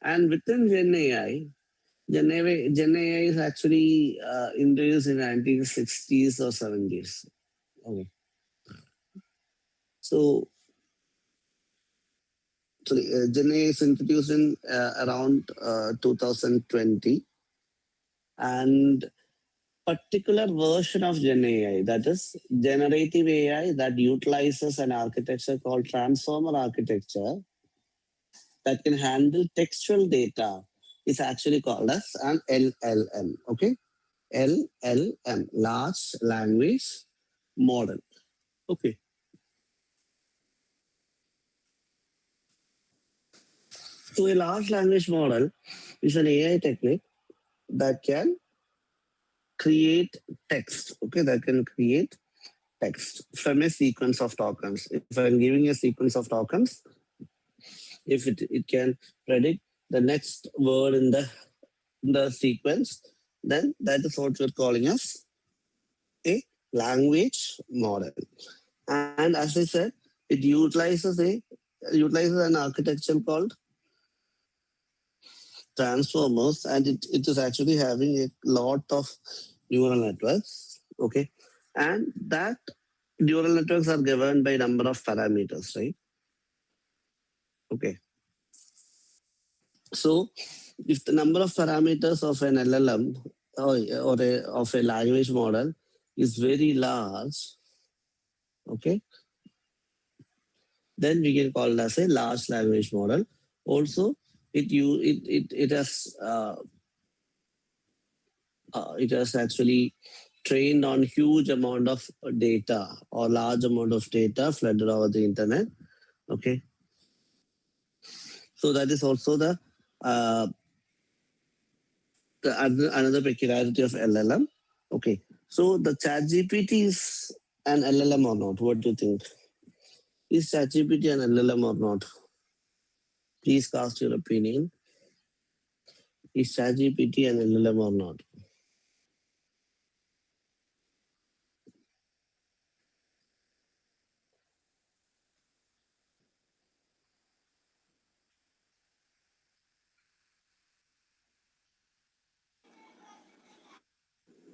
And within Gen AI is actually introduced in 1960s or 70s. Okay. So Gen AI is introduced in around 2020, and particular version of Gen AI, that is generative AI, that utilizes an architecture called transformer architecture that can handle textual data, is actually called as an LLM. Okay, LLM, large language model. Okay. So a large language model is an AI technique that can create text. Okay, that can create text from a sequence of tokens. If I'm giving a sequence of tokens, if it can predict the next word in the sequence, then that is what we're calling as a language model. And as I said, it utilizes an architecture called transformers, and it is actually having a lot of neural networks. Okay, and that neural networks are governed by number of parameters, right? Okay. So if the number of parameters of an LLM of a language model is very large, okay, then we can call it as a large language model. Also, it has actually trained on huge amount of data or large amount of data flooded over the internet. Okay, so that is also the another peculiarity of LLM. Okay, so the ChatGPT is an LLM or not? What do you think? Is ChatGPT an LLM or not? Please cast your opinion. Is ChatGPT an LLM or not?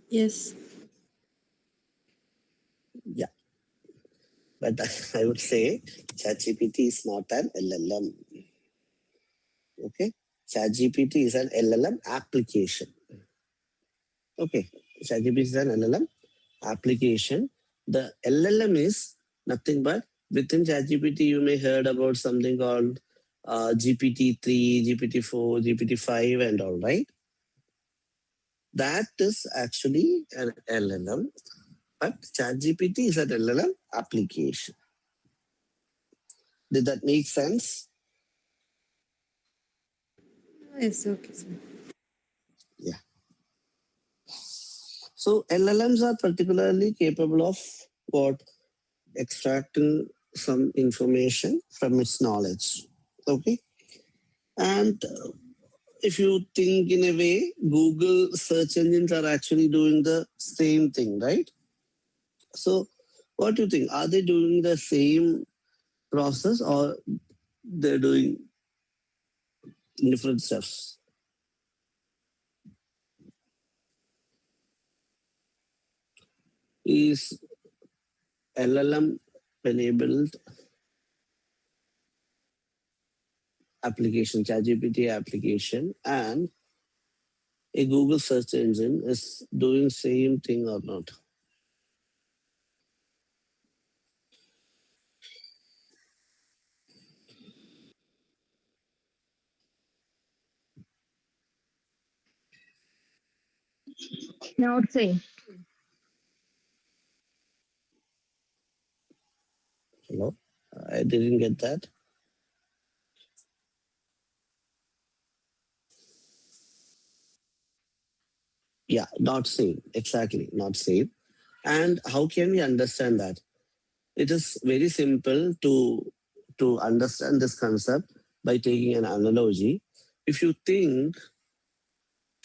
Yes. Yeah, but I would say ChatGPT is not an LLM. Okay, ChatGPT is an LLM application. Okay, ChatGPT is an LLM application. The LLM is nothing but within ChatGPT you may heard about something called GPT-3, GPT-4, GPT-5 and all, right? That is actually an LLM, but ChatGPT is an LLM application. Did that make sense? Yes, okay, sir. Yeah. So LLMs are particularly capable of what? Extracting some information from its knowledge. Okay. And if you think in a way, Google search engines are actually doing the same thing, right? So what do you think? Are they doing the same process or they're doing different steps? Is LLM enabled application, ChatGPT application, and a Google search engine is doing same thing or not? Not same. Hello? I didn't get that. Yeah, not same. Exactly, not same. And how can we understand that? It is very simple to understand this concept by taking an analogy. If you think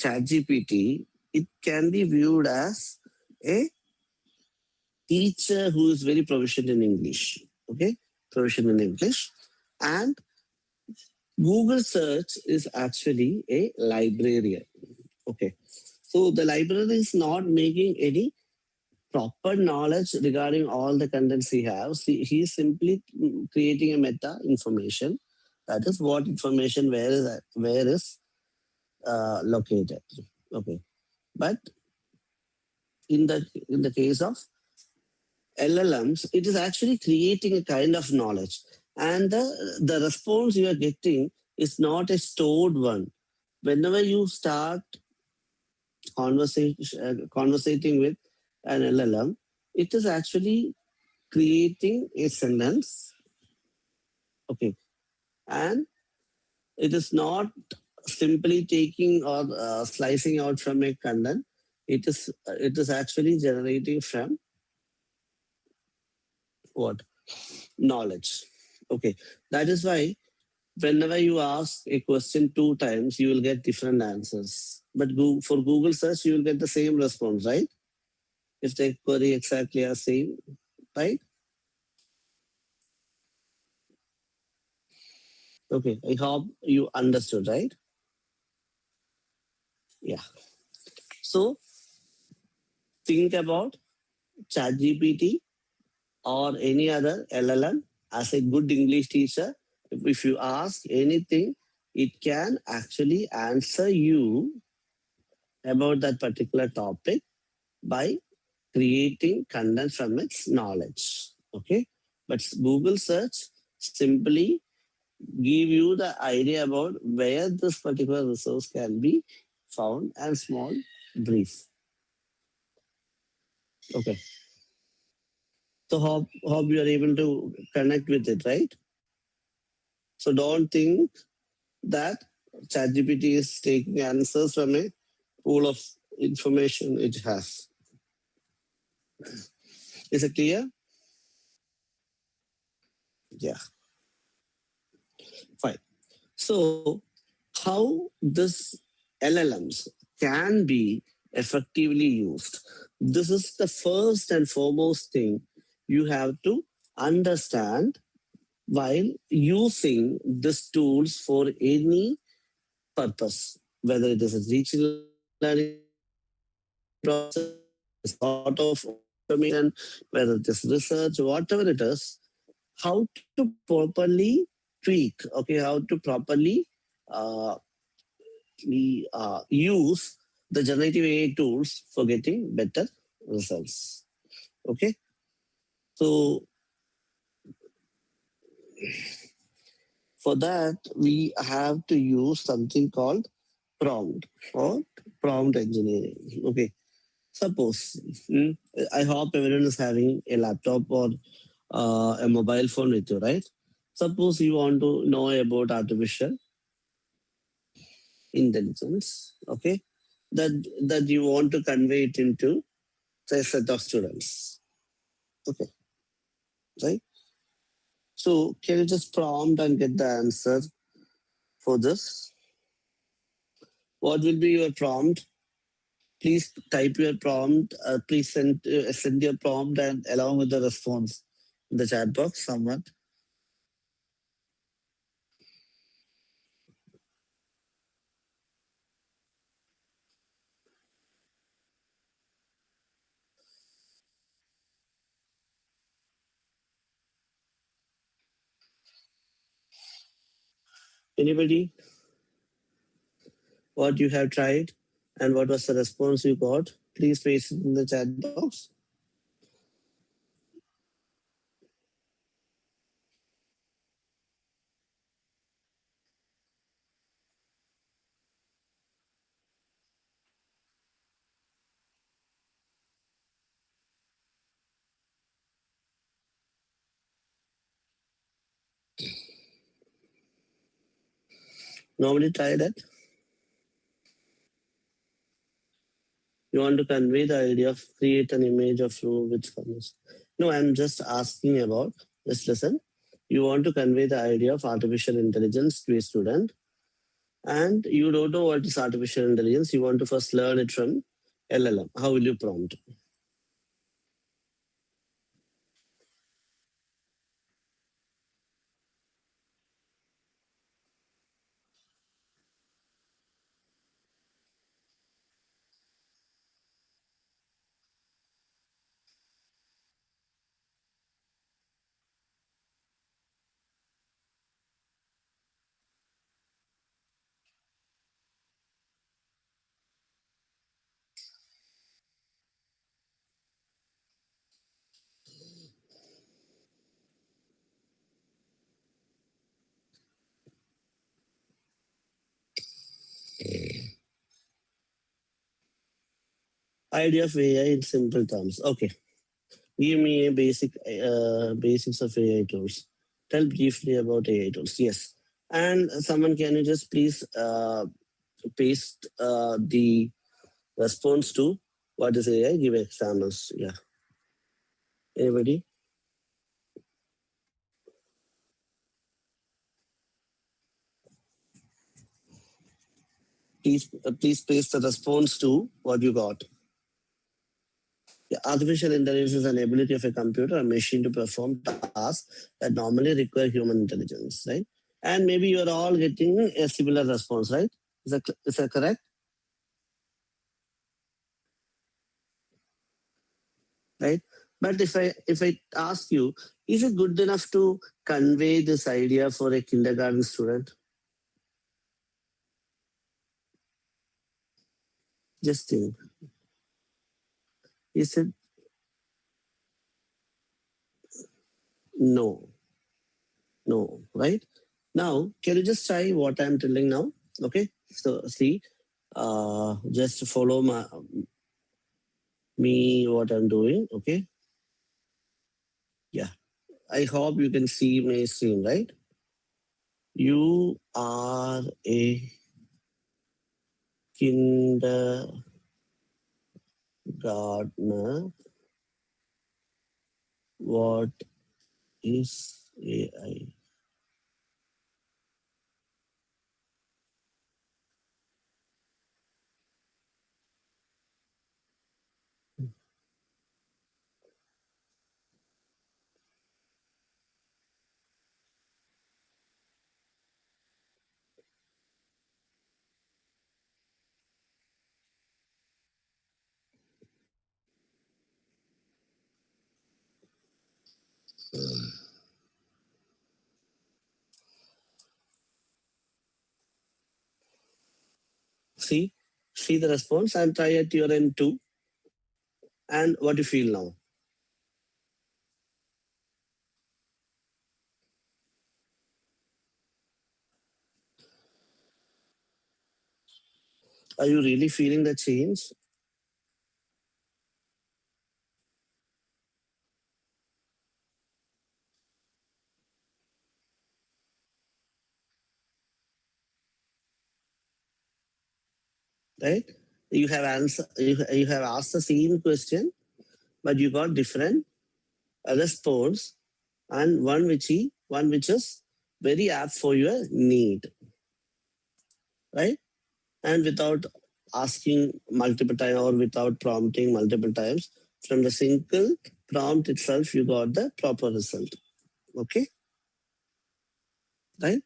ChatGPT, it can be viewed as a teacher who is very proficient in English. Okay, proficient in English, and Google search is actually a librarian. Okay. So the library is not making any proper knowledge regarding all the contents he has. He's simply creating a meta information. That is what information where is located. Okay. But in the case of LLMs, it is actually creating a kind of knowledge. And the response you are getting is not a stored one. Whenever you start conversating with an LLM, it is actually creating a sentence. Okay. And it is not simply taking or slicing out from a content. It is actually generating from what? Knowledge. Okay. That is why whenever you ask a question 2 times, you will get different answers. But for Google search, you will get the same response, right? If the query exactly are same, right? Okay, I hope you understood, right? Yeah. So think about ChatGPT or any other LLM as a good English teacher. If you ask anything, it can actually answer you about that particular topic by creating content from its knowledge. Okay. But Google search simply give you the idea about where this particular resource can be found and small brief. Okay. So hope you are able to connect with it, right? So don't think that ChatGPT is taking answers from a pool of information it has. Is it clear? Yeah, fine. So how this LLMs can be effectively used. This is the first and foremost thing you have to understand while using these tools for any purpose, whether it is a teaching learning process, whether it is sort of automation, whether it is research, whatever it is, how to properly tweak, okay, how to properly uh, use the generative AI tools for getting better results. Okay, so for that we have to use something called prompt or prompt engineering. Okay, suppose I hope everyone is having a laptop or a mobile phone with you, right? Suppose you want to know about artificial intelligence, okay, that you want to convey it into say a set of students, okay, right? So can you just prompt and get the answer for this? What will be your prompt? Please type your prompt. Please send your prompt and along with the response in the chat box. Someone. Anybody? What you have tried and what was the response you got? Please paste it in the chat box. Nobody tried it. You want to convey the idea of create an image of you which comes. No, I'm just asking about this lesson. You want to convey the idea of artificial intelligence to a student, and you don't know what is artificial intelligence. You want to first learn it from LLM. How will you prompt? Idea of AI in simple terms. Okay. Give me a basics of AI tools. Tell briefly about AI tools. Yes. And someone, can you just please paste the response to what is AI? Give examples. Yeah. Anybody? Please paste the response to what you got. Yeah, artificial intelligence is an ability of a computer or machine to perform tasks that normally require human intelligence, right? And maybe you are all getting a similar response, right? Is that correct? Right? But if I ask you, is it good enough to convey this idea for a kindergarten student? Just think. Is it no, no, right? Now, can you just try what I'm telling now? Okay. So see, just follow me what I'm doing. Okay. Yeah. I hope you can see my screen, right? You are a kindergartner. What is AI? See, see the response and try at your end too. And what you feel now? Are you really feeling the change? Right? You have answer. You have asked the same question, but you got different response, and one which is very apt for your need, right? And without asking multiple times or without prompting multiple times, from the single prompt itself, you got the proper result. Okay, right?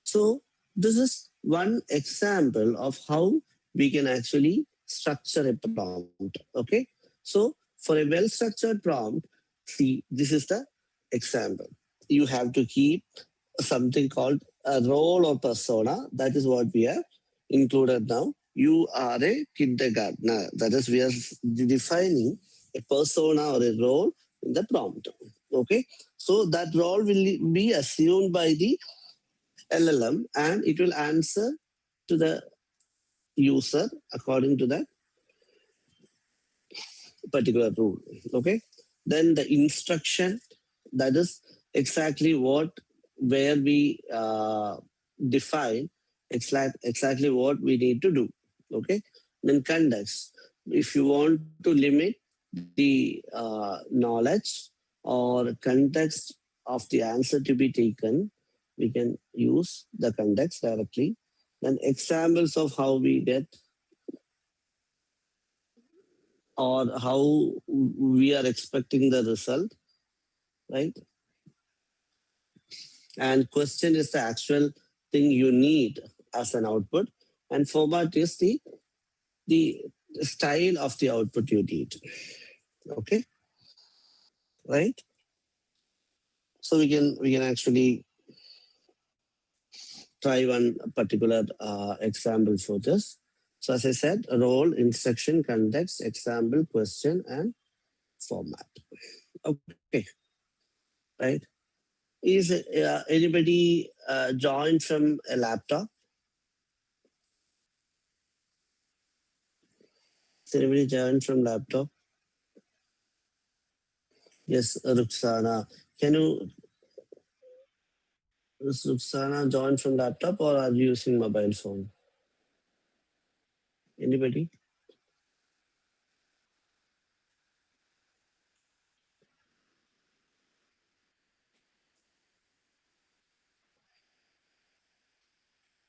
So this is one example of how we can actually structure a prompt. Okay, so for a well-structured prompt, see, this is the example. You have to keep something called a role or persona. That is what we have included now. You are a kindergartner. That is, we are defining a persona or a role in the prompt. Okay, so that role will be assumed by the LLM and it will answer to the user according to that particular rule. Okay, then the instruction, that is exactly where we define exactly what we need to do. Okay, then context, if you want to limit the knowledge or context of the answer to be taken, we can use the context directly. Then examples of how we get or how we are expecting the result, right? And question is the actual thing you need as an output, and format is the style of the output you need. Okay, right? So we can actually try one particular example for this. So as I said, role, instruction, context, example, question, and format. Okay, right? Is anybody joined from a laptop? Is anybody joined from laptop? Yes, Ruxana. Can you, is Ruxana joined from laptop or are you using mobile phone? Anybody?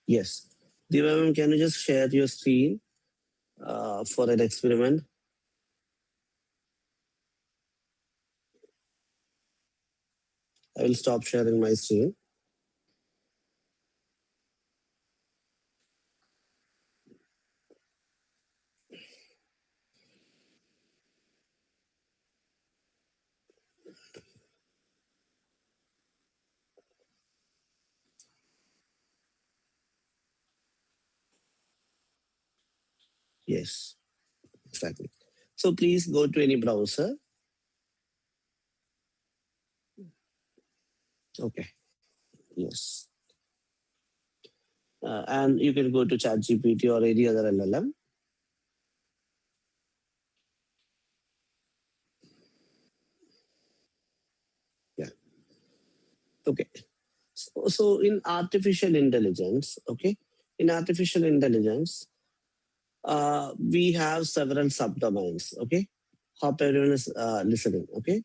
Yes. Diva ma'am, can you just share your screen for an experiment? I will stop sharing my screen. Yes, exactly. So please go to any browser. Okay. Yes. And you can go to ChatGPT or any other LLM. Yeah. Okay. So in artificial intelligence, okay, in artificial intelligence, we have several subdomains. Okay. Hope everyone is listening. Okay.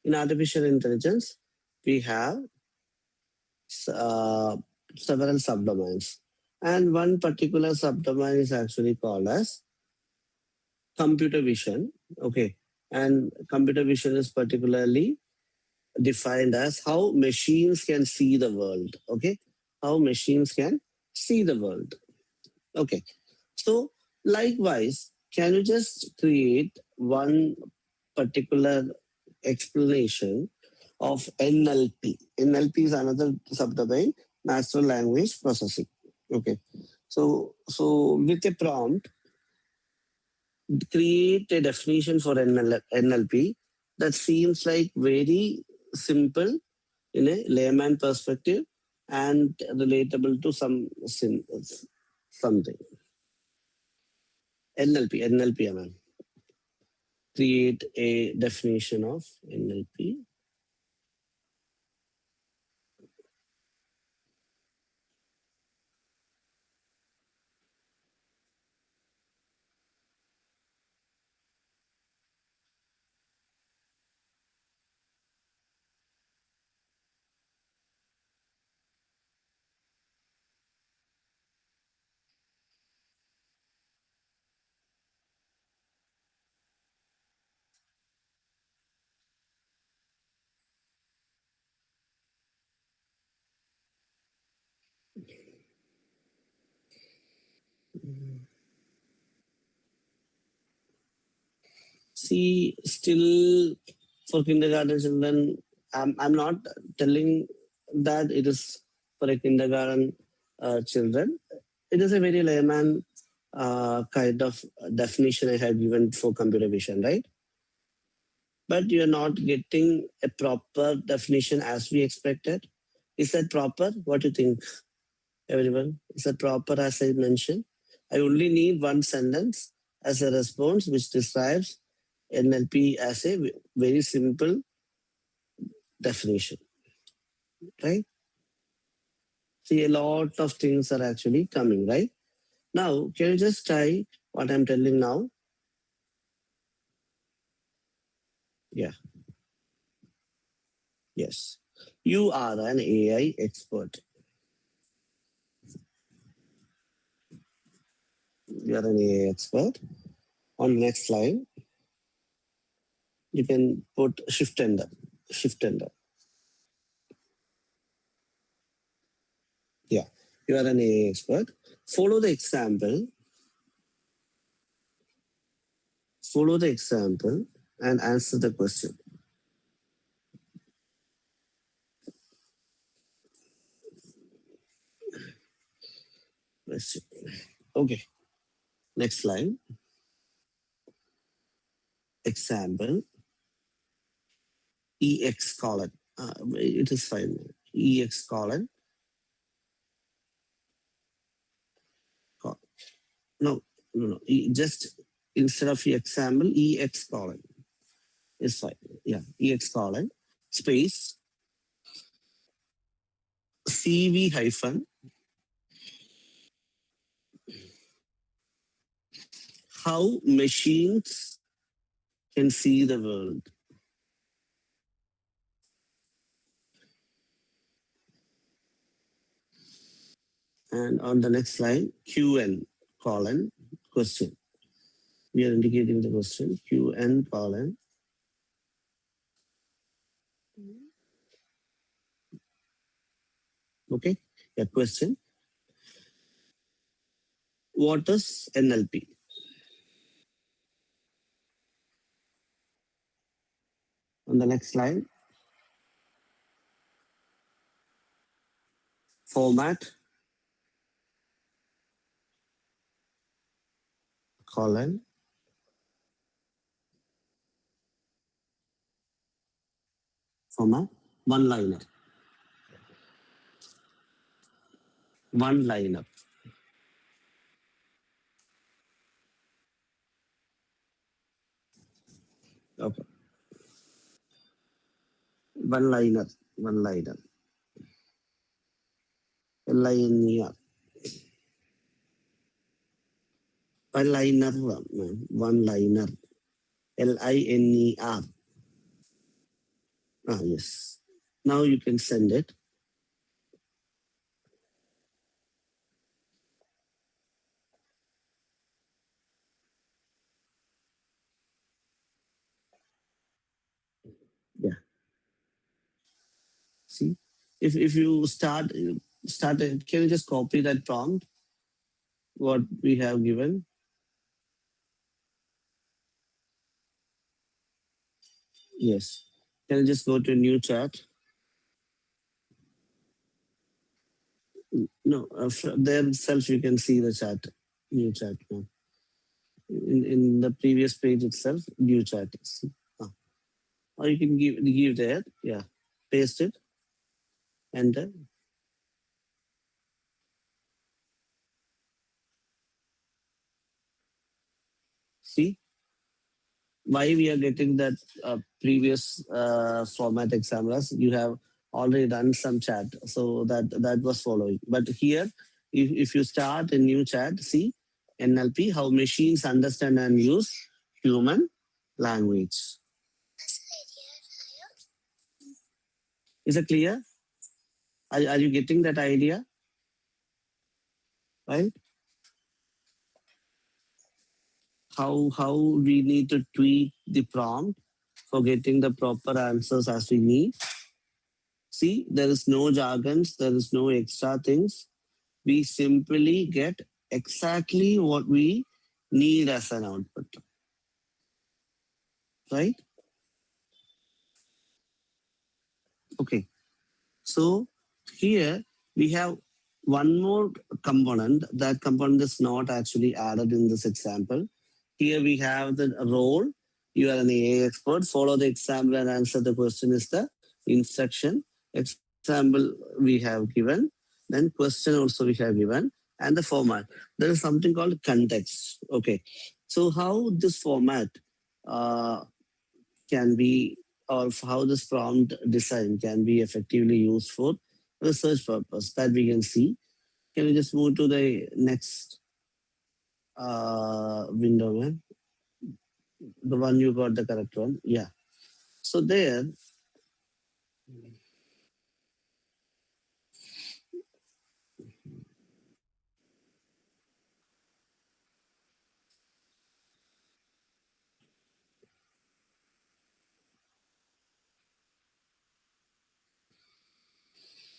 In artificial intelligence, we have uh, several subdomains. And one particular subdomain is actually called as computer vision. Okay. And computer vision is particularly defined as how machines can see the world. Okay. How machines can see the world. Okay. So, likewise, can you just create one particular explanation of NLP? NLP is another subdomain, natural language processing. Okay. So with a prompt, create a definition for NLP that seems like very simple in a layman perspective and relatable to something. NLP, ma'am. Create a definition of NLP. See, still for kindergarten children, I'm not telling that it is for a kindergarten children. It is a very layman kind of definition I had given for computer vision, right? But you're not getting a proper definition as we expected. Is that proper? What do you think, everyone? Is that proper as I mentioned? I only need one sentence as a response which describes NLP as a very simple definition, right? See, a lot of things are actually coming, right? Now, can you just try what I'm telling now? Yeah, yes. You are an AI expert. You are an AI expert. On next line, you can put shift enter. Shift enter. Yeah, you are an AI expert. Follow the example. Follow the example and answer the question. Question. Okay. Next line. Example. EX colon. It is fine. EX colon. No, no, no. Just instead of example, EX colon is fine. Yeah, EX colon space CV hyphen how machines can see the world. And on the next line, QN colon question. We are indicating the question QN colon. Okay, a question. What is NLP? On the next slide, format colon format one liner. One liner. Okay. One liner. One liner. Linear. One liner. One liner. LINER. Ah, yes. Now you can send it. Yeah. See, if you start, can you just copy that prompt? What we have given? Yes. Can you just go to new chat? No, there itself you can see the chat, new chat now. In the previous page itself, new chat. See? Ah. Or you can give there, yeah, paste it, enter. See why we are getting that previous format examiners. You have already done some chat, so that was following. But here, if you start a new chat, see NLP, how machines understand and use human language. Is it clear? Are you getting that idea? Right? How we need to tweak the prompt for getting the proper answers as we need. See, there is no jargons, there is no extra things. We simply get exactly what we need as an output. Right? Okay. So here we have one more component. That component is not actually added in this example. Here we have the role. You are an AI expert. Follow the example and answer the question is the instruction. Example we have given. Then question also we have given. And the format. There is something called context. Okay. So how this format can be, or how this prompt design can be effectively used for research purpose, that we can see. Can we just move to the next window, man? The one you got the correct one. Yeah. So there,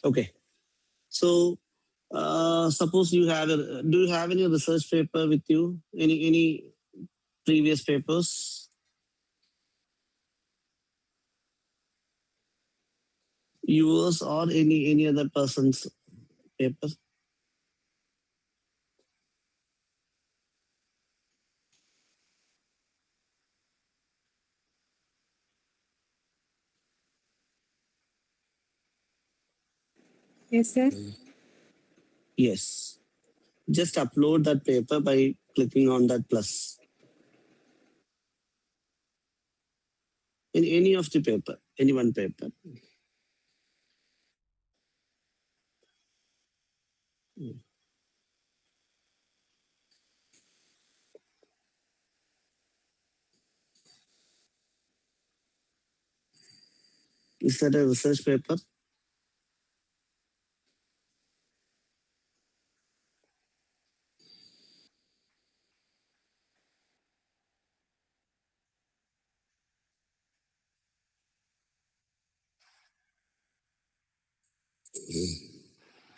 okay. So suppose you have do you have any research paper with you? Any previous papers? Yours or any other person's papers? Yes, sir. Yes. Just upload that paper by clicking on that plus. In any of the paper, any one paper. Is that a research paper?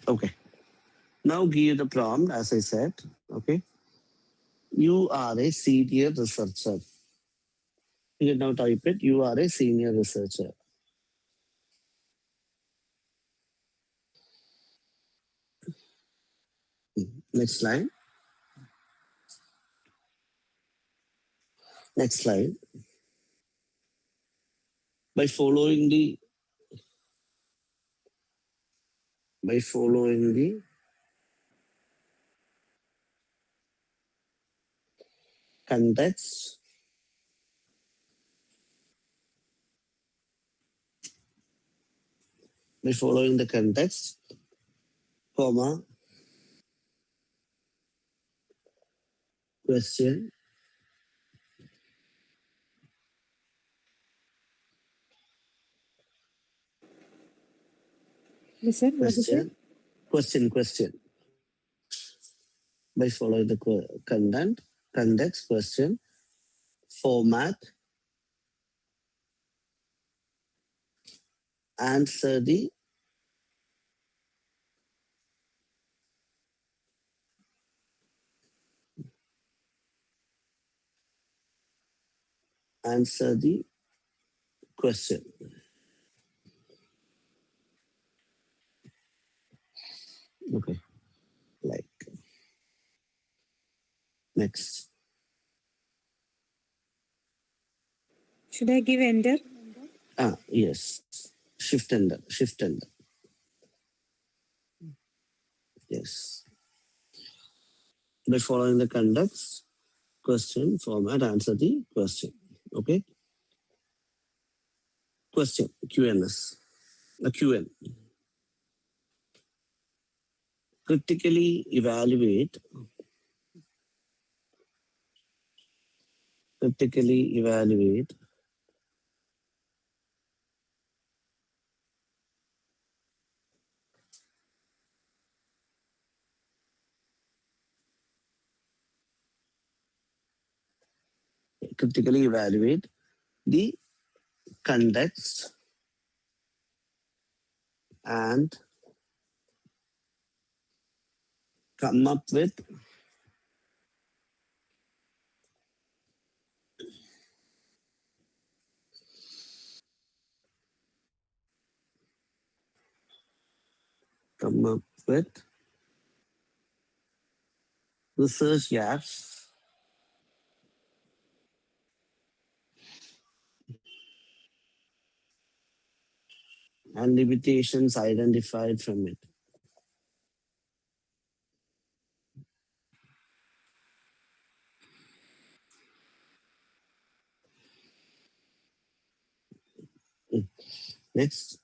Okay. Now give the prompt, as I said. Okay. You are a senior researcher. You can now type it. You are a senior researcher. Next slide. Next slide. By following the context, comma, question, Yes, sir. What is it? question. By following the context, question, format, answer the question. Okay. Like next. Should I give enter? Yes. Shift enter. Yes. By following the context, question, format, answer the question. Okay. Question, QNS. A QN. Critically evaluate the context and come up with research gaps and limitations identified from it. Next,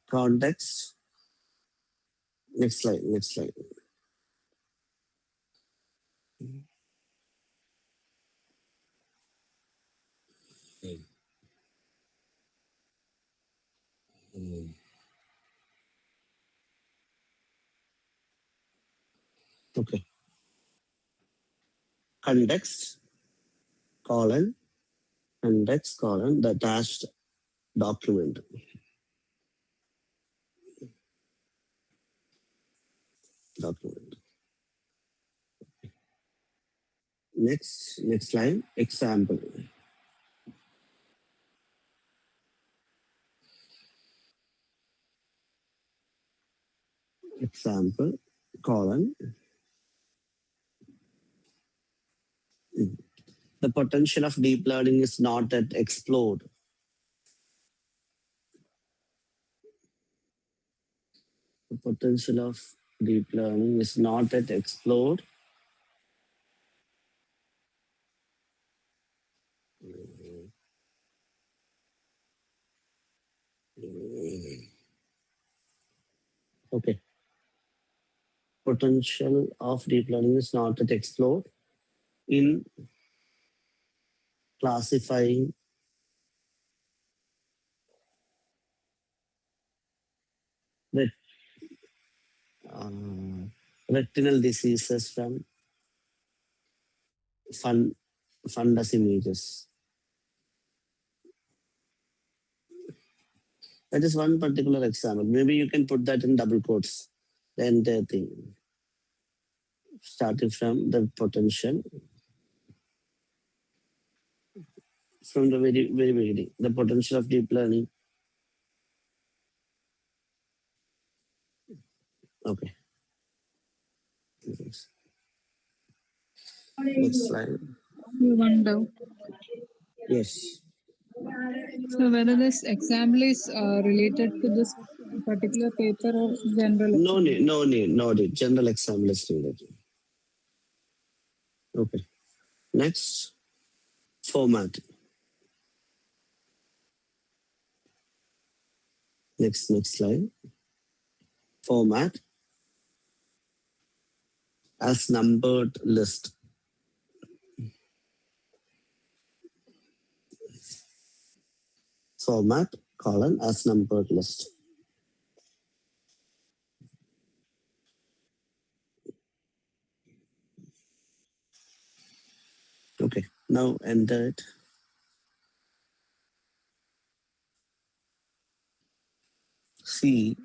context. Next slide. Okay. Context, the attached document. Next line, example. Example, colon. The potential of deep learning is not yet explored. The potential of deep learning is not yet explored. Okay. Potential of deep learning is not yet explored in classifying ret- uh, retinal diseases from fun, fundus images. That is one particular example. Maybe you can put that in double quotes. The entire thing, starting from the potential, from the very beginning, the potential of deep learning. Okay. Next slide. One doubt. Yes. So whether this example is related to this particular paper or general No example? need, no need, no need. General example is needed. Okay. Next, format. Next slide. Format as numbered list. Format colon as numbered list. Okay. Now enter it. See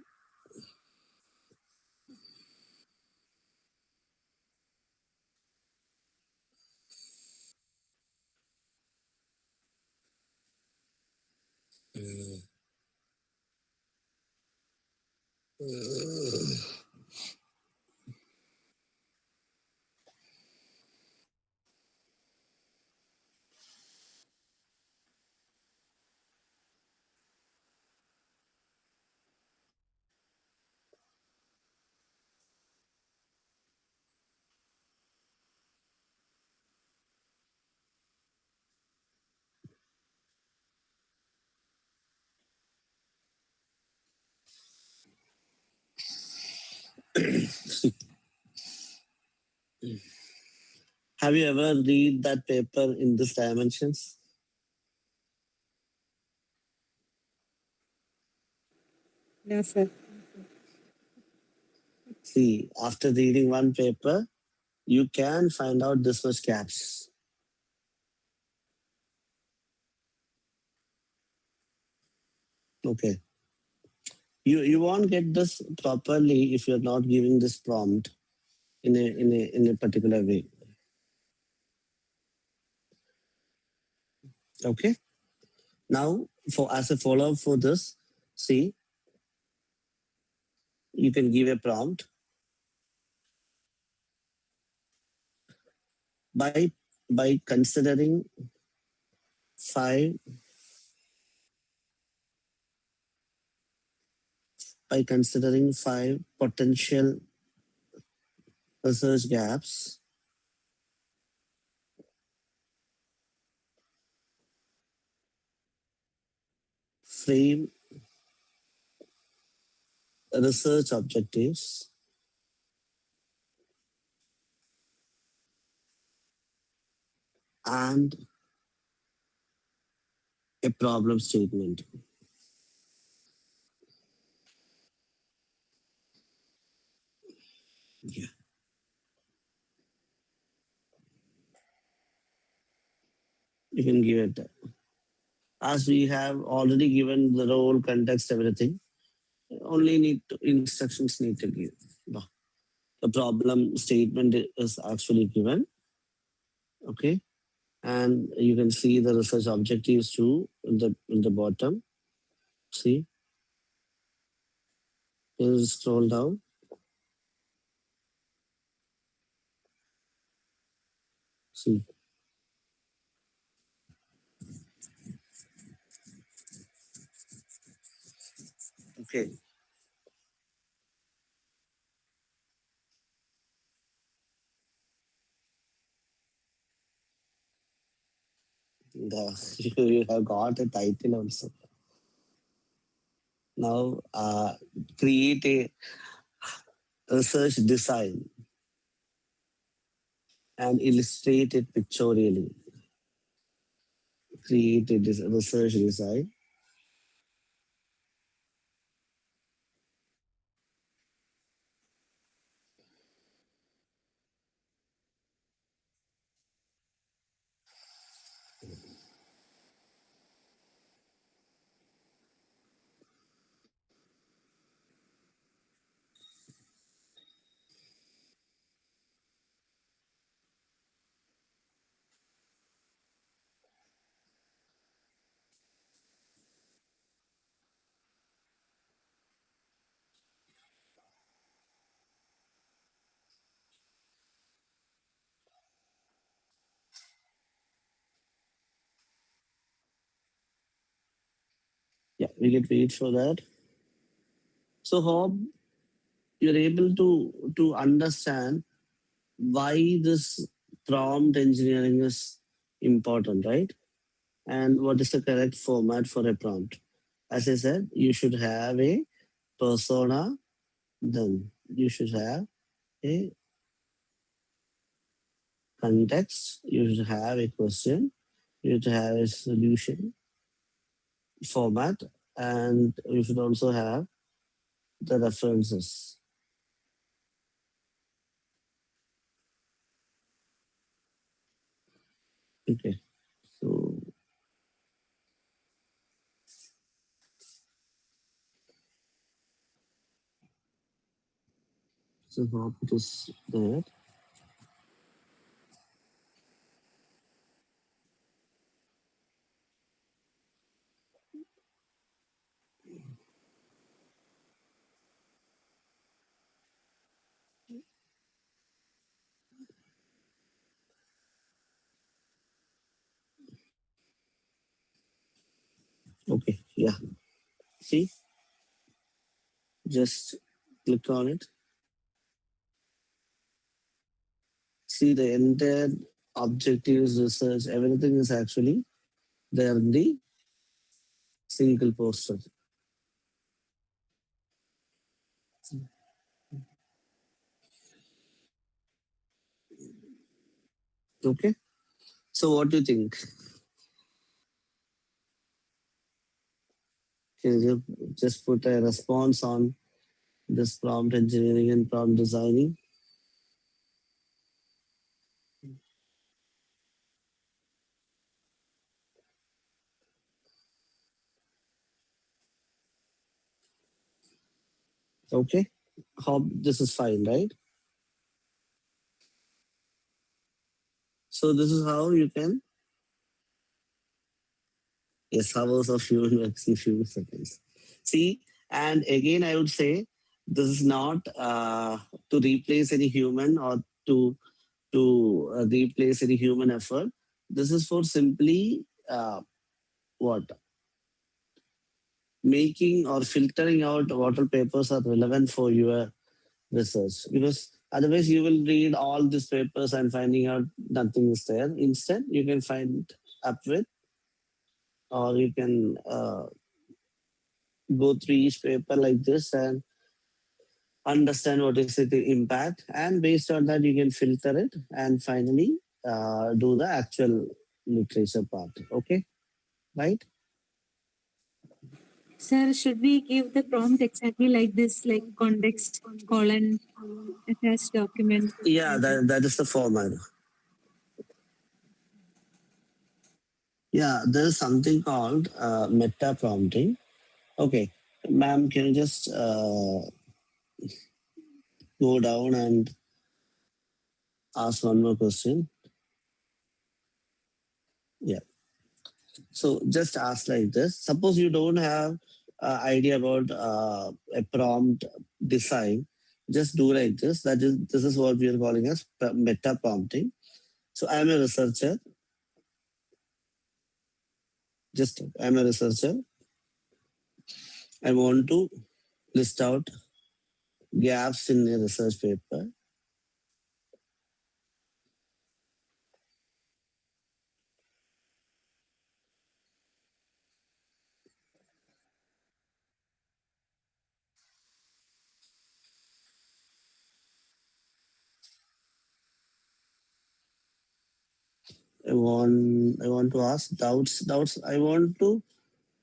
have you ever read that paper in this dimensions? No, sir. See, after reading one paper, you can find out this much gaps. Okay. You won't get this properly if you're not giving this prompt in a particular way. Okay. Now, for as a follow-up for this, see, you can give a prompt by considering five potential research gaps, frame research objectives, and a problem statement. Yeah, you can give it. As we have already given the role, context, everything, only instructions need to give. The problem statement is actually given. Okay. And you can see the research objectives too in the bottom. See, you scroll down. See. Okay. You have got a title also. Now create a research design and illustrate it pictorially. Create a research design. Yeah, we get wait for that. So hope you're able to understand why this prompt engineering is important, right? And what is the correct format for a prompt? As I said, you should have a persona, then you should have a context, you should have a question, you should have a solution format, and you should also have the references. Okay, so hope it is there. Okay, yeah. See, just click on it. See, the entire objectives, research, everything is actually there in the single poster. Okay, so what do you think? Can you just put a response on this prompt engineering and prompt designing? Okay, hope this is fine, right? So this is how you can, yes, hours of human works in few seconds. See, and again, I would say this is not to replace any human or to replace any human effort. This is for simply what making or filtering out what all papers are relevant for your research. Because otherwise, you will read all these papers and finding out nothing is there. Instead, you can find up with, or you can go through each paper like this and understand what is the impact, and based on that, you can filter it and finally do the actual literature part. Okay, right? Sir, should we give the prompt exactly like this, like context, colon, attached document, Yeah, like that? that is the format. Yeah, there is something called meta prompting. Okay, ma'am, can you just go down and ask one more question? Yeah. So just ask like this. Suppose you don't have idea about a prompt design, just do like this. This is what we are calling as meta prompting. So I am a researcher. Just I am a researcher. I want to list out gaps in a research paper. I want to ask doubts. I want to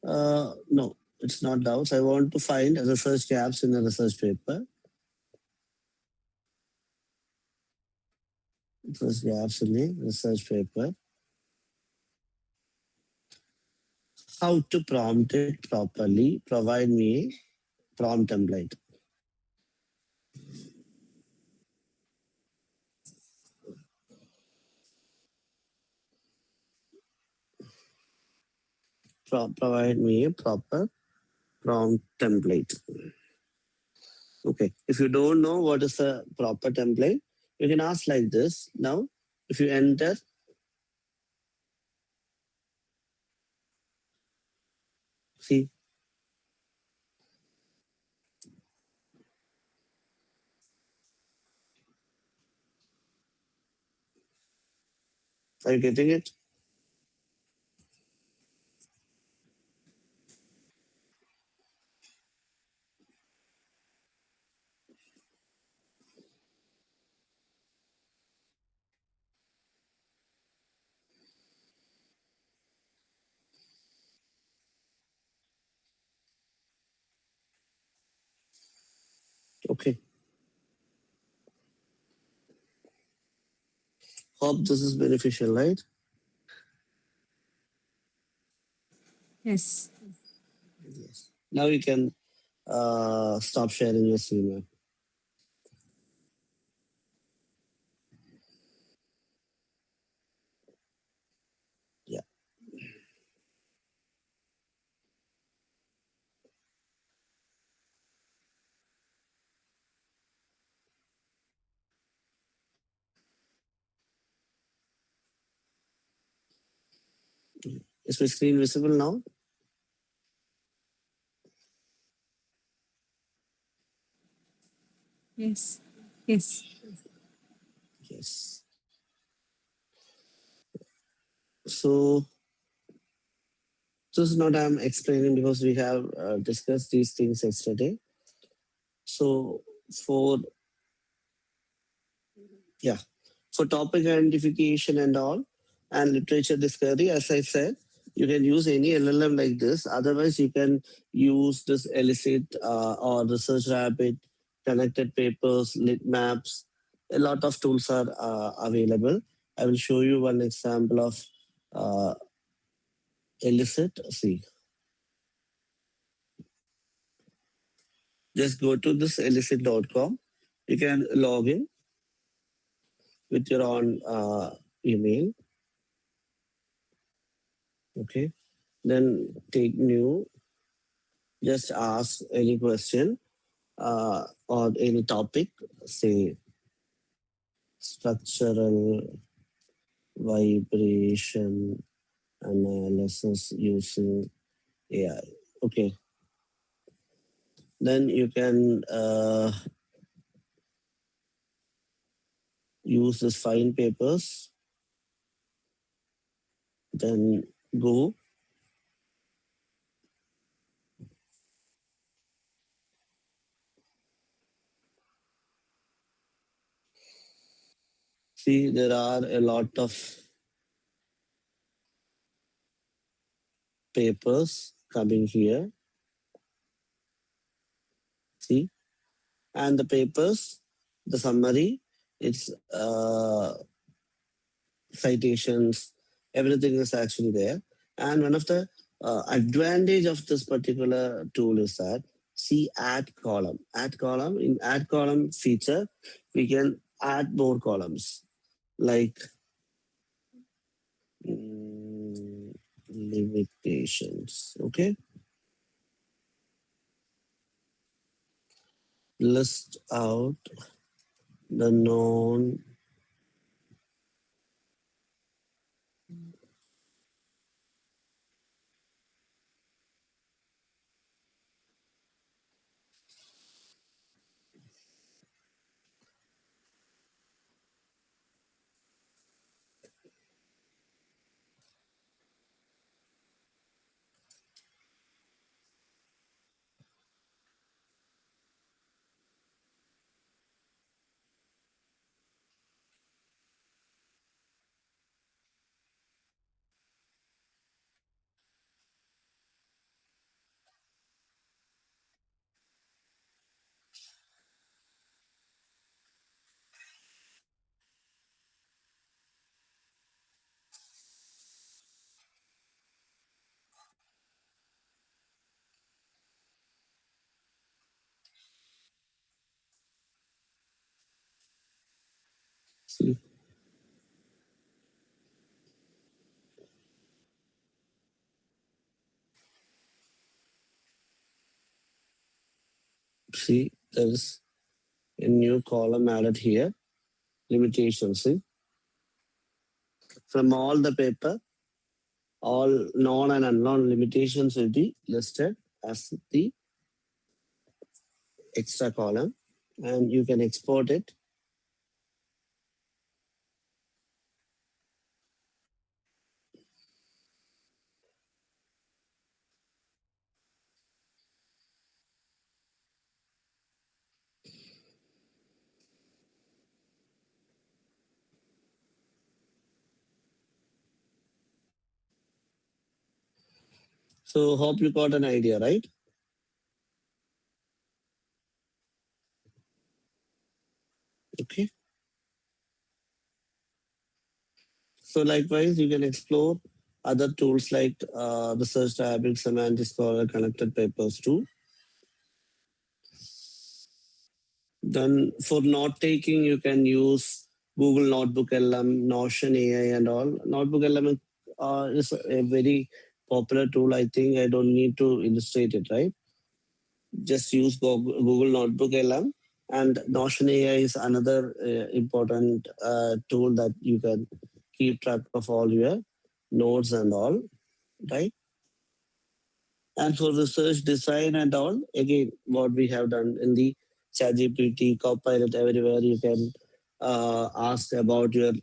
no, it's not doubts. I want to find research gaps in a research paper. Research gaps in a research paper. How to prompt it properly. Provide me a prompt template. Provide me a proper prompt template. Okay. If you don't know what is a proper template, you can ask like this. Now, if you enter, see, are you getting it? Okay. Hope this is beneficial, right? Yes. Yes. Now you can stop sharing your screen. Yeah. Is my screen visible now? Yes. Yes. Yes. So this is not I'm explaining because we have discussed these things yesterday. So for yeah, for topic identification and all, and literature discovery, as I said, you can use any LLM like this. Otherwise, you can use this Elicit or Research Rabbit, Connected Papers, Lit Maps. A lot of tools are available. I will show you one example of uh, Elicit. See, just go to this elicit.com. You can log in with your own email. Okay. Then take new, just ask any question or any topic, say structural vibration analysis using AI. Okay. Then you can use this fine papers. Then go. See, there are a lot of papers coming here. See, and the papers, the summary, it's citations, everything is actually there. And one of the advantage of this particular tool is that see add column. Add column, in add column feature, we can add more columns like limitations. Okay. List out the known See, see, there is a new column added here. Limitations. See, from all the paper, all known and unknown limitations will be listed as the extra column, and you can export it. So hope you got an idea, right? Okay. So likewise, you can explore other tools like research tabbing, semantic scholar, connected papers too. Then for note taking, you can use Google Notebook LM, Notion AI, and all. Notebook LM is a very popular tool. I think I don't need to illustrate it, right? Just use Google Notebook LM, and Notion AI is another important tool that you can keep track of all your notes and all, right? And for research design and all, again, what we have done in the ChatGPT, Copilot, everywhere you can ask about your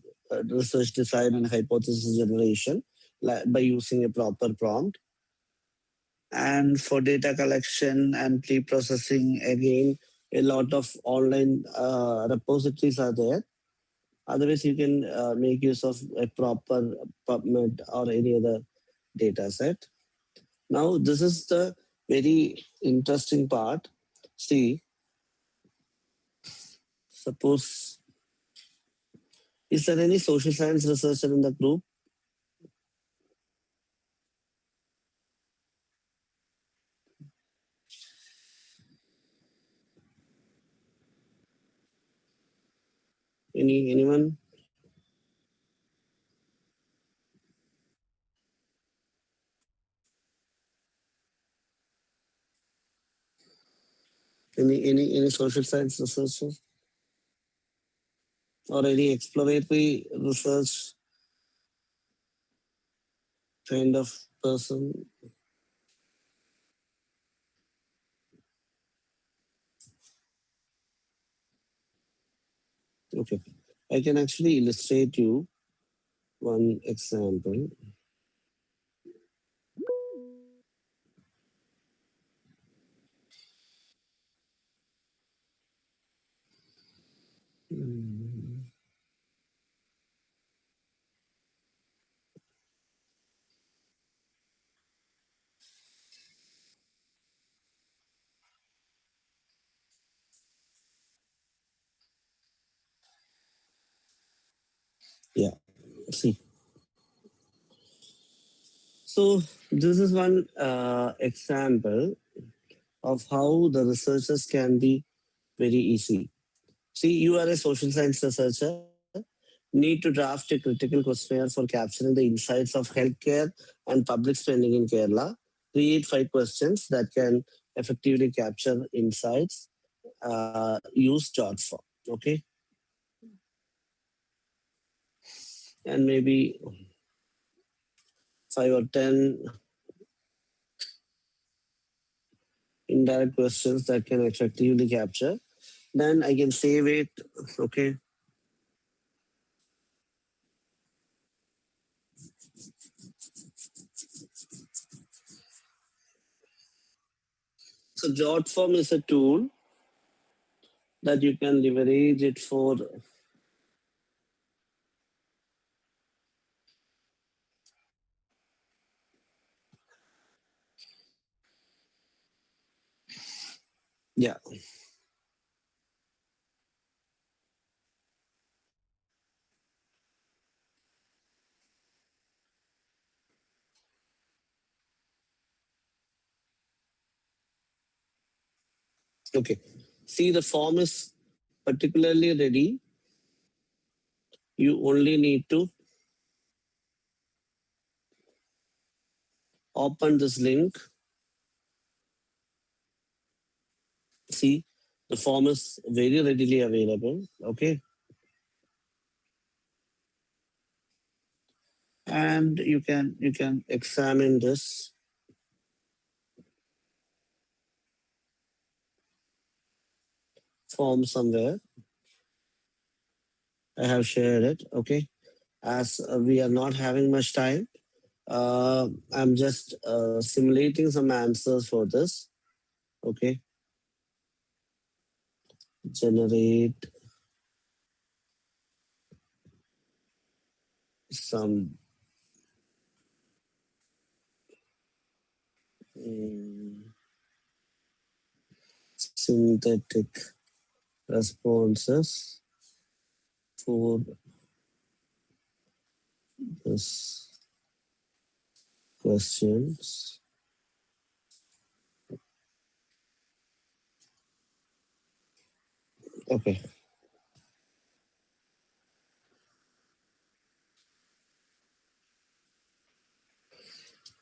research design and hypothesis generation by using a proper prompt. And for data collection and pre-processing, again, a lot of online repositories are there. Otherwise, you can make use of a proper PubMed or any other data set. Now, this is the very interesting part. See, suppose, is there any social science researcher in the group? Anyone? Any social science researcher or any exploratory research kind of person? Okay, I can actually illustrate you one example. Mm, yeah, see. So this is one example of how the researchers can be very easy. See, you are a social science researcher, need to draft a critical questionnaire for capturing the insights of healthcare and public spending in Kerala. Create 5 questions that can effectively capture insights. Use jot form, okay? And maybe 5 or 10 indirect questions that can effectively capture. Then I can save it, okay? So jot form is a tool that you can leverage it for. Yeah, okay. See, the form is particularly ready you only need to open this link. See, the form is very readily available. Okay. And you can examine this form somewhere. I have shared it. Okay. As we are not having much time, I'm just simulating some answers for this. Okay. Generate some synthetic responses for this questions. Okay.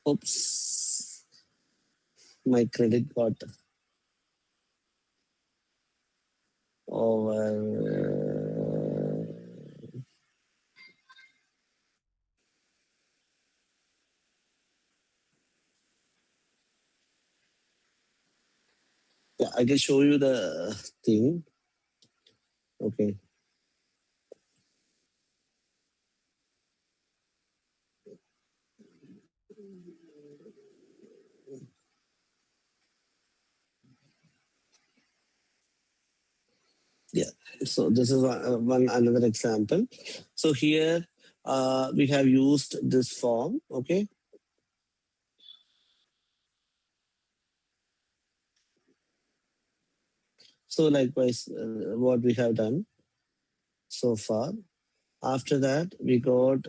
Oops. My credit got over. Yeah, I can show you the thing. Okay. Yeah. So this is one another example. So here we have used this form. Okay. So likewise, what we have done so far. After that, we got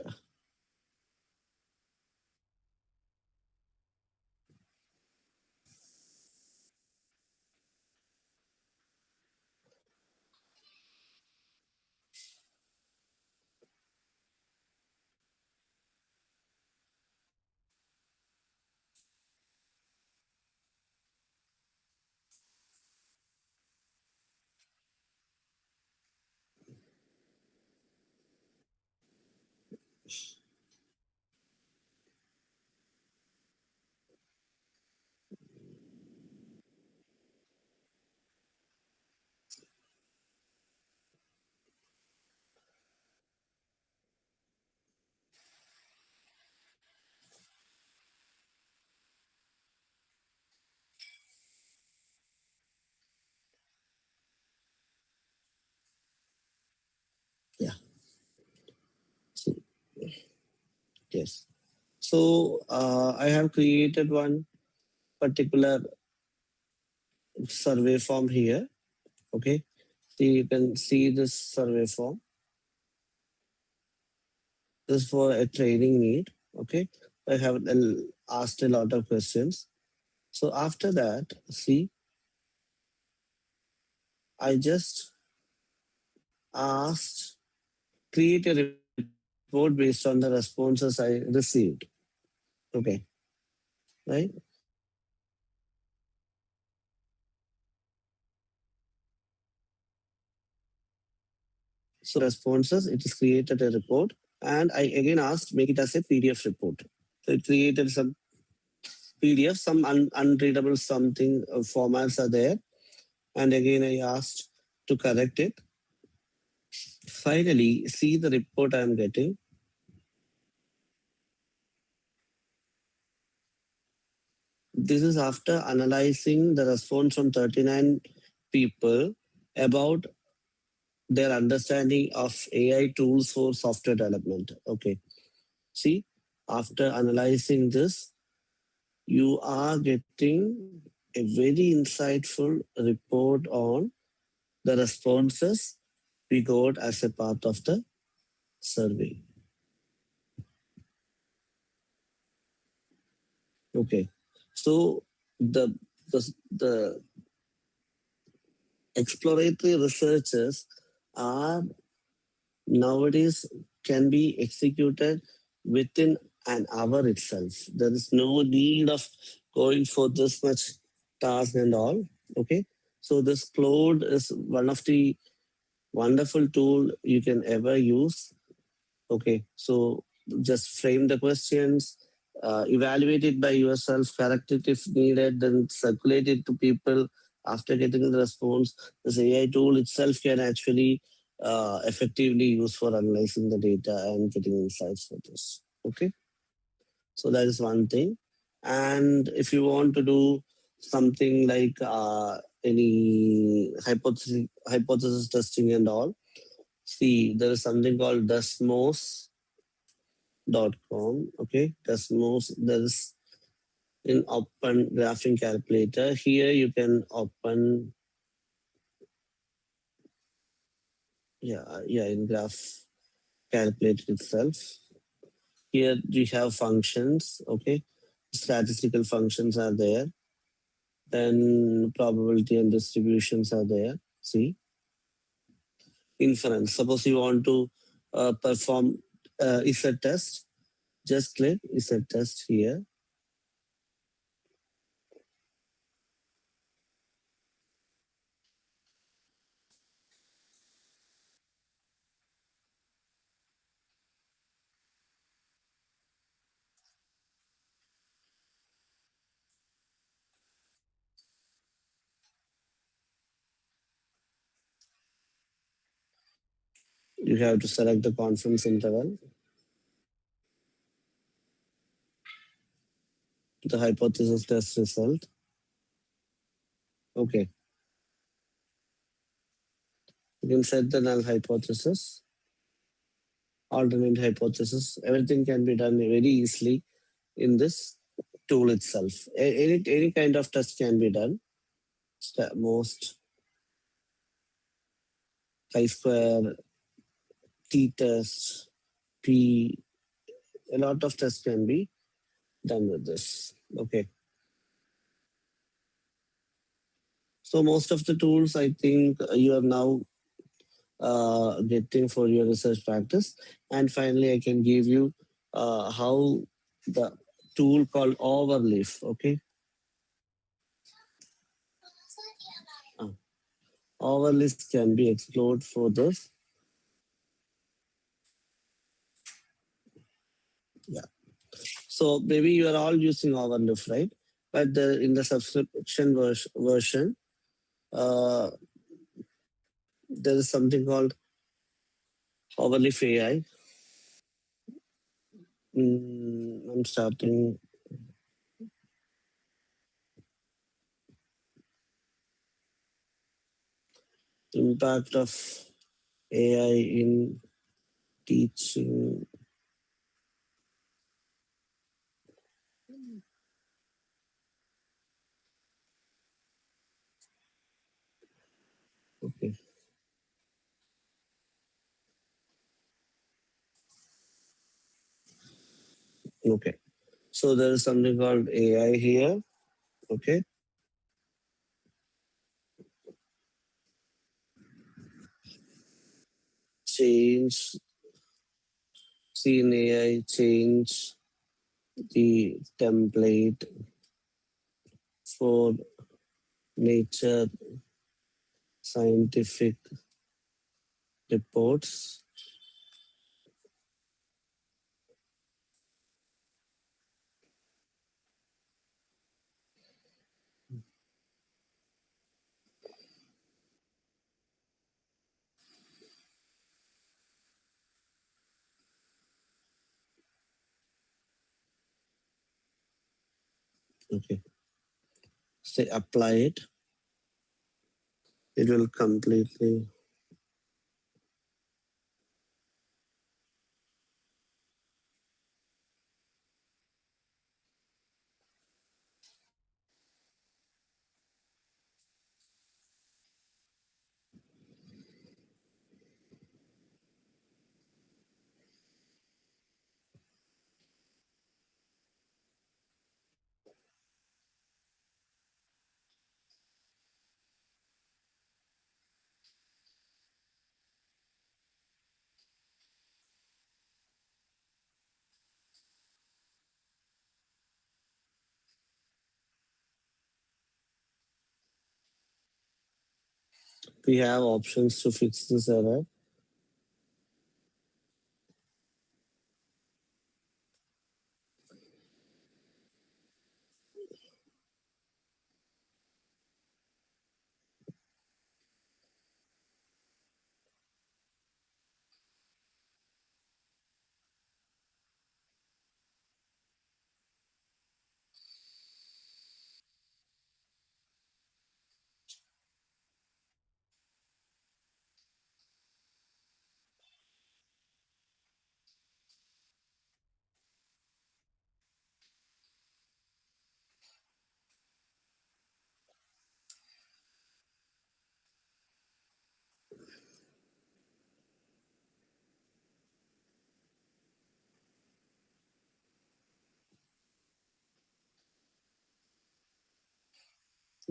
yeah. So, yes. So I have created one particular survey form here. Okay. So you can see this survey form. This is for a training need. Okay. I have asked a lot of questions. So after that, see, I just asked, create a report based on the responses I received. Okay. Right. So after that, see, so responses, it is created a report. And I again asked, make it as a PDF report. So it created some PDF, some unreadable something formats are there. And again, I asked to correct it. Finally, see the report I am getting. This is after analyzing the response from 39 people about their understanding of AI tools for software development. Okay. See, after analyzing this, you are getting a very insightful report on the responses we got as a part of the survey. Okay. So the exploratory researchers are nowadays can be executed within an hour itself. There is no need of going for this much task and all. Okay. So this Claude is one of the wonderful tool you can ever use. Okay. So just frame the questions, evaluate it by yourself, correct it if needed, then circulate it to people. After getting the response, this AI tool itself can actually effectively use for analyzing the data and getting insights for this. Okay, so that is one thing. And if you want to do something like any hypothesis testing and all, see there is something called desmos.com. Okay, desmos. There is in open graphing calculator. Here you can open, in graph calculator itself. Here you have functions, okay? Statistical functions are there. Then probability and distributions are there. See, inference. Suppose you want to perform is a test, just click is a test here. You have to select the confidence interval, the hypothesis test result. Okay. You can set the null hypothesis, alternate hypothesis. Everything can be done very easily in this tool itself. Any kind of test can be done. Most chi-square, t-test, p, a lot of tests can be done with this. Okay. So most of the tools I think you are now getting for your research practice. And finally, I can give you how the tool called Overleaf. Okay. Overleaf can be explored for this. Yeah. So maybe you are all using Overleaf, right? But in the subscription version, there is something called Overleaf AI. I'm starting. Impact of AI in teaching. Okay. Okay. So there is something called AI here. Okay. Change, see in AI, change the template for nature scientific reports. Okay. Say apply it. It will completely. We have options to fix this error.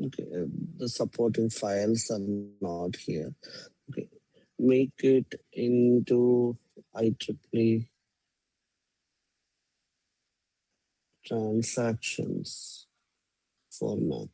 Okay, the supporting files are not here. Okay, make it into IEEE transactions format.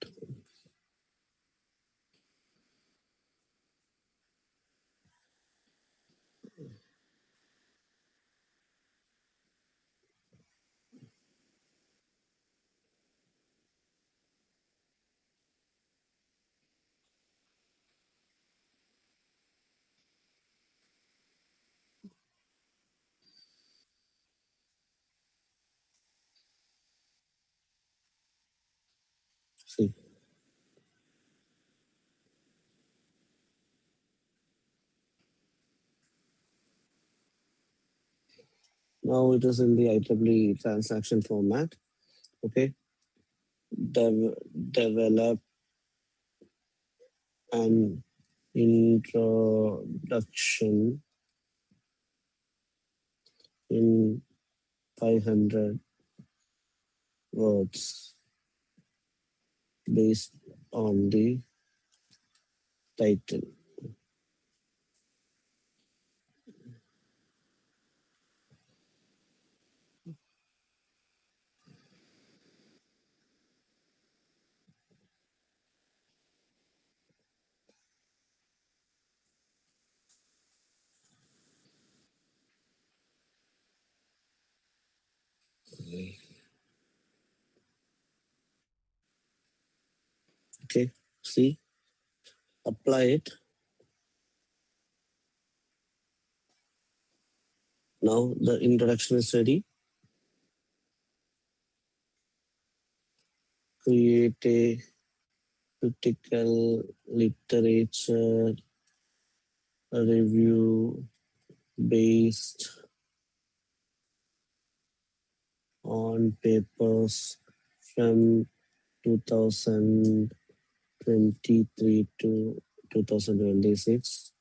See, now it is in the IEEE transaction format. Okay, develop an introduction in 500 words based on the title. Okay, see, apply it. Now the introduction is ready. Create a critical literature review based on papers from 2023 to 2026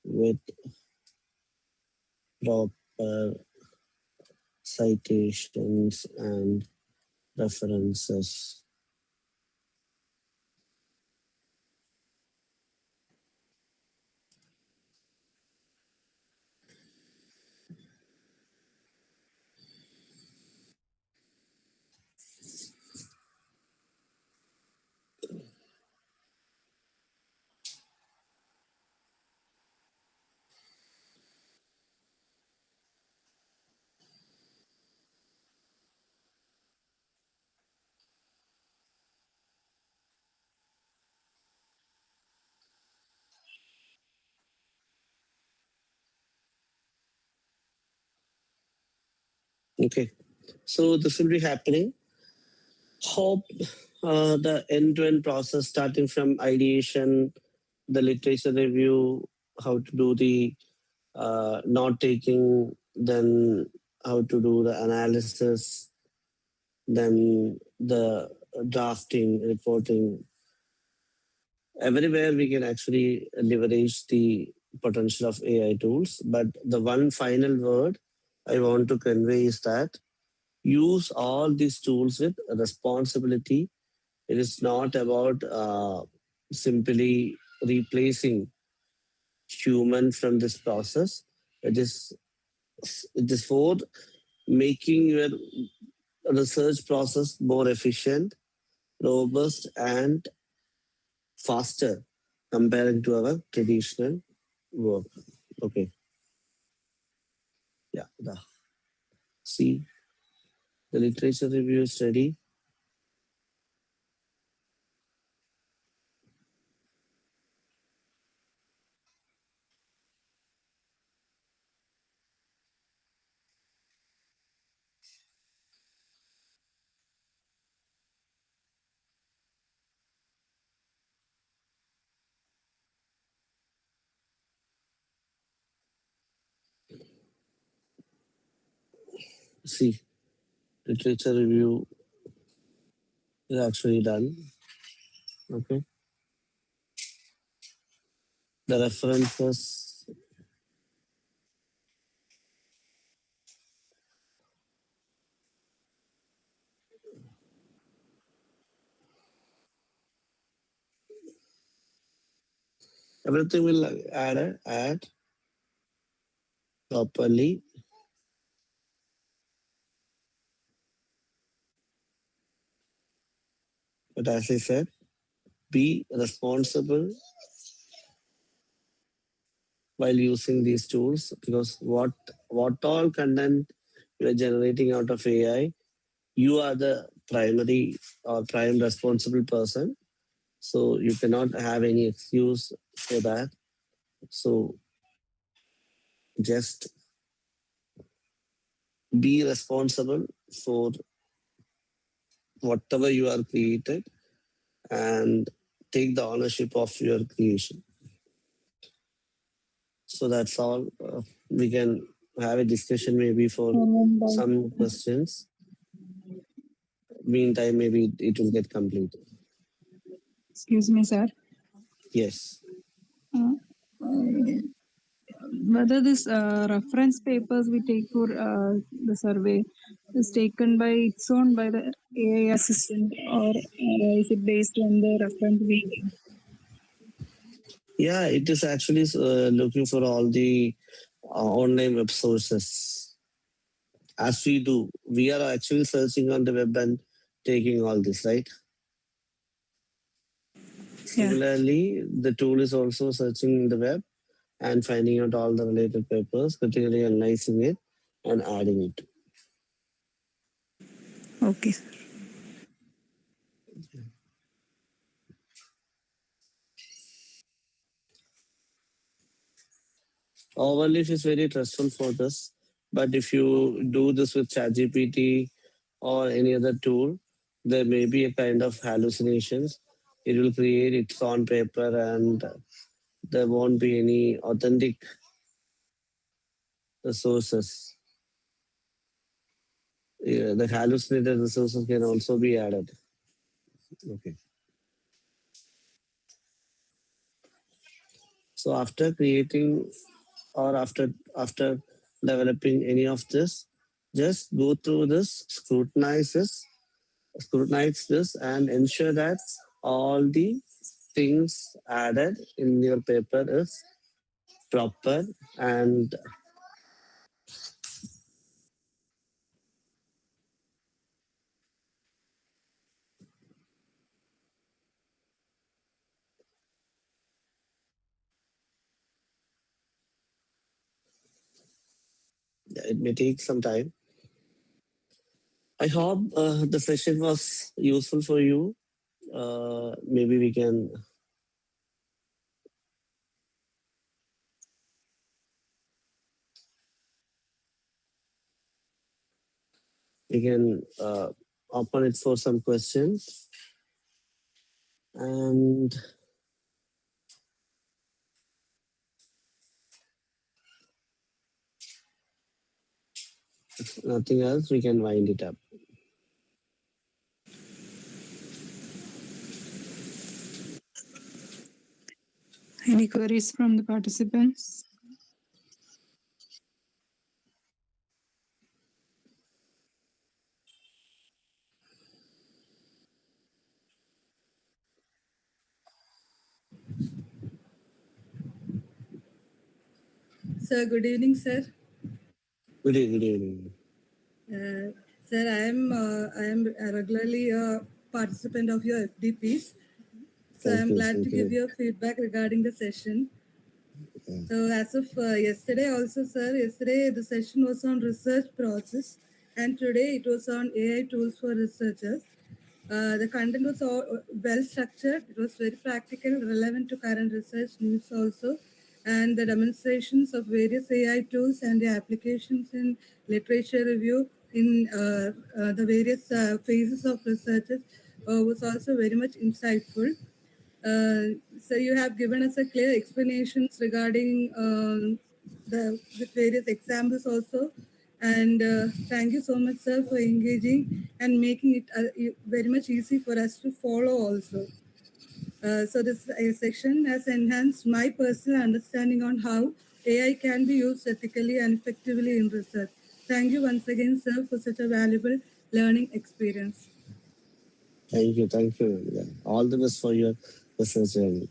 with proper citations and references. Okay, so this will be happening. Hope the end-to-end process starting from ideation, the literature review, how to do the note taking, then how to do the analysis, then the drafting, reporting. Everywhere we can actually leverage the potential of AI tools. But the one final word I want to convey is that use all these tools with responsibility. It is not about simply replacing human from this process. It is for making your research process more efficient, robust, and faster. comparing to our traditional work. Okay. Yeah. See, the literature review study. See, literature review is actually done. Okay. The references. Everything will add properly. But as I said, be responsible while using these tools, because what all content you are generating out of AI, you are the primary or prime responsible person. So you cannot have any excuse for that. So just be responsible for whatever you are created and take the ownership of your creation. So that's all. We can have a discussion maybe for some questions. Meantime, maybe it will get completed. Excuse me, sir. Yes. Whether this reference papers we take for the survey is taken by its own by the AI assistant, or is it based on the reference we get? Yeah, it is actually looking for all the online web sources. As we do, we are actually searching on the web and taking all this, right? Similarly, the tool is also searching the web and finding out all the related papers, critically analyzing it and adding it. Okay. Overleaf is very trustful for this, but if you do this with ChatGPT or any other tool, there may be a kind of hallucinations. It will create its own paper and there won't be any authentic resources. Yeah, the hallucinated resources can also be added. Okay. So after creating or after developing any of this, just go through this, scrutinize this, and ensure that all the things added in your paper is proper and it may take some time. I hope the session was useful for you. Maybe we can open it for some questions. And if nothing else, we can wind it up. Any queries from the participants? Sir, good evening, sir. Good evening. Sir, I am regularly a participant of your FDPs. So Thank I'm you, glad thank to give you. you feedback regarding the session. So as of yesterday also, sir, yesterday the session was on research process and today it was on AI tools for researchers. The content was all well structured. It was very practical, relevant to current research needs also. And the demonstrations of various AI tools and the applications in literature review in the various phases of researches was also very much insightful. So you have given us a clear explanations regarding the with various examples also, and thank you so much, sir, for engaging and making it very much easy for us to follow also. So this section has enhanced my personal understanding on how AI can be used ethically and effectively in research. Thank you once again, sir, for such a valuable learning experience. Thank you, thank you. Yeah. All the best for your research journey.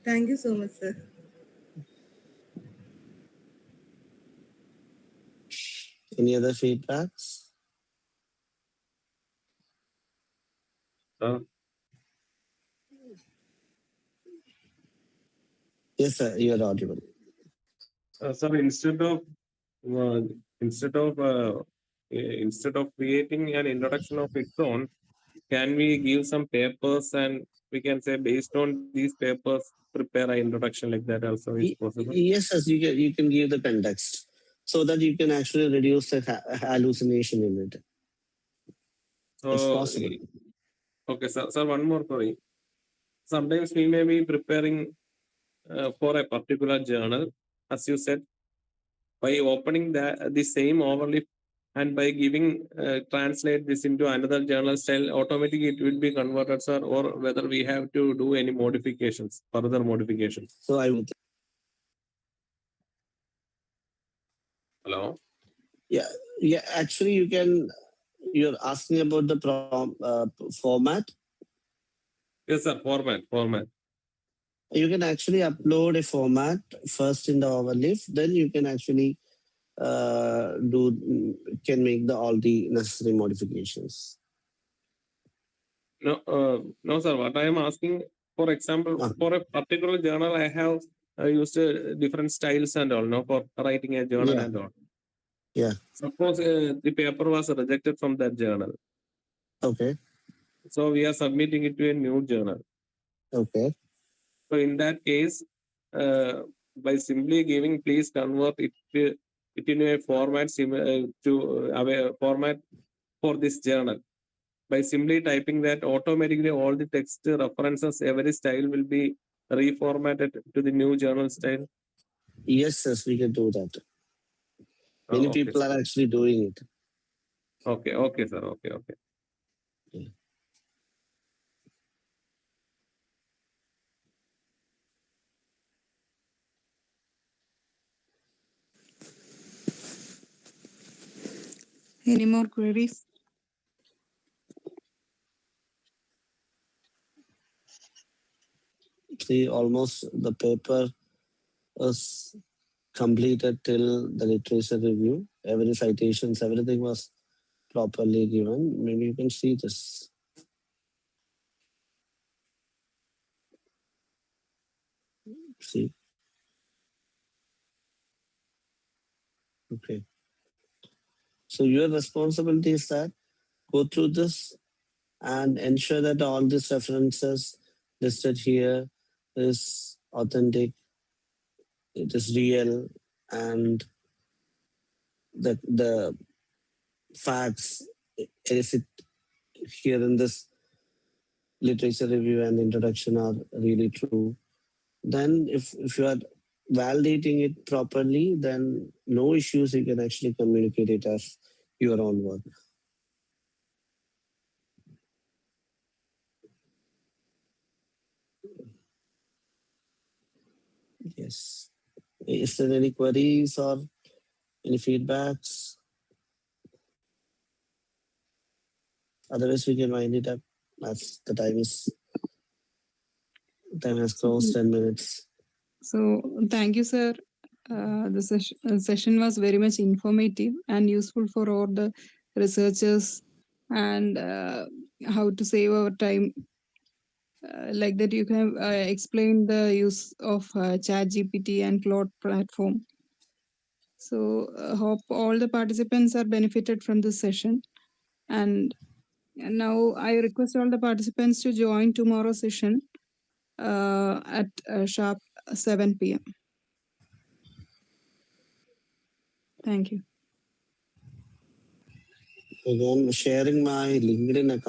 Thank you so much, sir. Any other feedbacks? Yes, sir, you are audible. Sir, instead of creating an introduction of its own, can we give some papers and we can say based on these papers prepare an introduction like that also is possible? Yes, yes, you can give the context so that you can actually reduce the hallucination in it. It's So, possible. okay, sir, one more query. Sometimes we may be preparing for a particular journal, as you said, by opening the same overleaf and by giving translate this into another journal style, automatically it will be converted, sir, or whether we have to do any modifications, further modifications. So I would. Hello. Yeah. Actually, you can. You're asking about the format. Yes, sir. Format. You can actually upload a format first in the overleaf. Then you can actually can make all the necessary modifications. No, sir. What I am asking, for example, for a particular journal, I have used different styles and all, no, for writing a journal and all. Yeah. Suppose the paper was rejected from that journal. Okay. So we are submitting it to a new journal. Okay. So in that case, by simply giving please convert it into a format similar to a format for this journal. By simply typing that, automatically all the text references, every style will be reformatted to the new journal style. Yes, we can do that. Many people are actually doing it. Okay, sir. Okay. Yeah. Any more queries? See, almost the paper was completed till the literature review. Every citations, everything was properly given. Maybe you can see this. See. Okay. So your responsibility is that go through this and ensure that all these references listed here is authentic, it is real, and that the facts is it here in this literature review and introduction are really true. Then if you are validating it properly, then no issues, you can actually communicate it as your own work. Yes. Is there any queries or any feedbacks? Otherwise, we can wind it up as the time has closed 10 minutes. So thank you, sir. The session was very much informative and useful for all the researchers and how to save our time like that you can explain the use of ChatGPT and Claude platform. So hope all the participants are benefited from this session. And now I request all the participants to join tomorrow's session at sharp 7 p.m. Thank you. Again, sharing my LinkedIn account.